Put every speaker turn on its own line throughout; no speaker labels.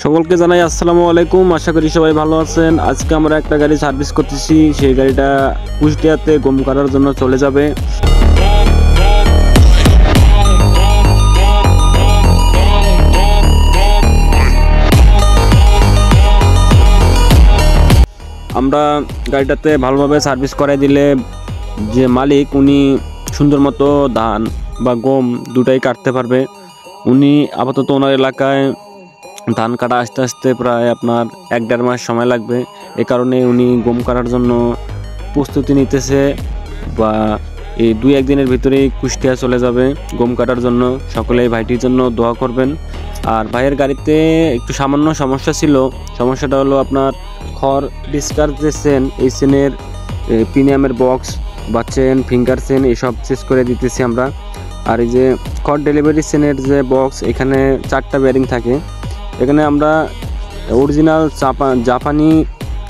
সকলকে জানাই আসসালামু আলাইকুম। আশা করি সবাই ভালো আছেন। আজকে আমরা একটা গাড়ি সার্ভিস করতেছি। সেই গাড়িটা কুষ্টিয়াতে গম কাটার জন্য চলে যাবে। আমরা গাড়িটাতে ভালোভাবে সার্ভিস করাই দিলে যে মালিক উনি সুন্দর মতো ধান বা গম দুটাই কাটতে পারবে। উনি আপাতত ওনার এলাকায় ধান কাটা আস্তে আস্তে প্রায় আপনার 1-1.5 মাস সময় লাগবে। এ কারণে উনি গম কাটার জন্য প্রস্তুতি নিতেছে বা এই 2-1 দিনের ভিতরেই কুষ্টিয়া চলে যাবে গম কাটার জন্য। সকলেই ভাইটির জন্য দোয়া করবেন। আর ভাইয়ের গাড়িতে একটু সামান্য সমস্যা ছিল। সমস্যাটা হলো আপনার খড় ডিসকার্জ যে চেন, এই চেনের প্রিমিয়ামের বক্স বা চেন, ফিঙ্গার চেন এসব চেঞ্জ করে দিতেছি আমরা। আর এই যে খড় ডেলিভারি চেনের যে বক্স, এখানে 4টা বেয়ারিং থাকে। এখানে আমরা অরিজিনাল জাপানি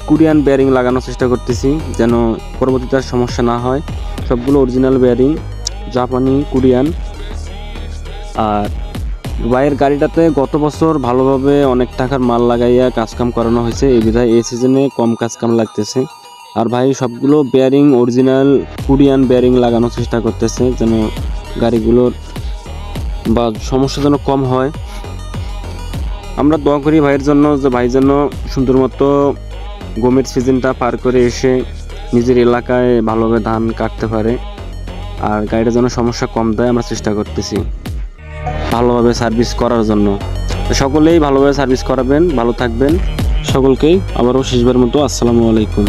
কোরিয়ান বেয়ারিং লাগানোর চেষ্টা করতেছি যেন পরবর্তীতে আর সমস্যা না হয়। সবগুলো অরিজিনাল বেয়ারিং, জাপানি, কোরিয়ান। আর ভাইয়ের গাড়িটাতে গত বছর ভালোভাবে অনেক টাকার মাল লাগাইয়া কাজকাম করানো হয়েছে, এই বিধায় এই সিজনে কম কাজকাম লাগতেছে। আর ভাই সবগুলো বেয়ারিং অরিজিনাল কোরিয়ান বেয়ারিং লাগানোর চেষ্টা করতেছে যেন গাড়িগুলোর বা সমস্যা যেন কম হয়। আমরা দোয়া করি ভাইয়ের জন্য যে ভাই যেন সুন্দর মতো গমের সিজনটা পার করে এসে নিজের এলাকায় ভালোভাবে ধান কাটতে পারে। আর গাড়িটা যেন সমস্যা কম দেয়, আমরা চেষ্টা করতেছি ভালোভাবে সার্ভিস করার জন্য। সকলেই ভালোভাবে সার্ভিস করাবেন, ভালো থাকবেন। সকলকেই আবারও শেষবার মতো আসসালামু আলাইকুম।